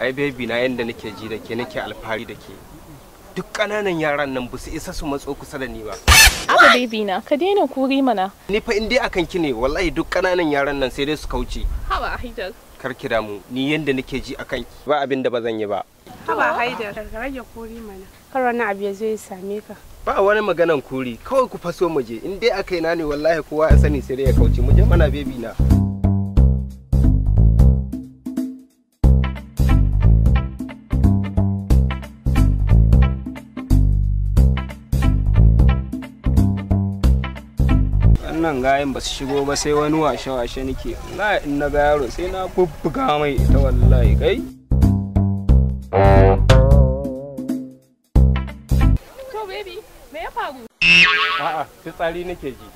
Ai baby na yanda nake ji da ke nake alfahari da ke. Duk ƙananan yaran nan ba su isa su matso kusa da ni ba. Haba baby na, ka daina kuri mana. Ni fa in dai akan ki ne wallahi duk ƙananan yaran nan sai dai su kauce. Haba Haidar. Kar ki damu, ni yanda nake ji akan ki ba abin da ba zan yi ba. Haba Haidar, ka rage kuri mana. Kar wani abu ya zo ya same ka. Ba wani maganan kuri, kawai ku faso mu je. In dai akai na ne wallahi kowa ya sani sai dai ya kauce. Mu je mana baby na. Wannan gayen ba su shigo ba sai wani washe-washe nake. Wallahi in na ga yaro sai na bubbuga mai ita wallahi kai. To baby, me ya faru? A'a, fitsari nake ji.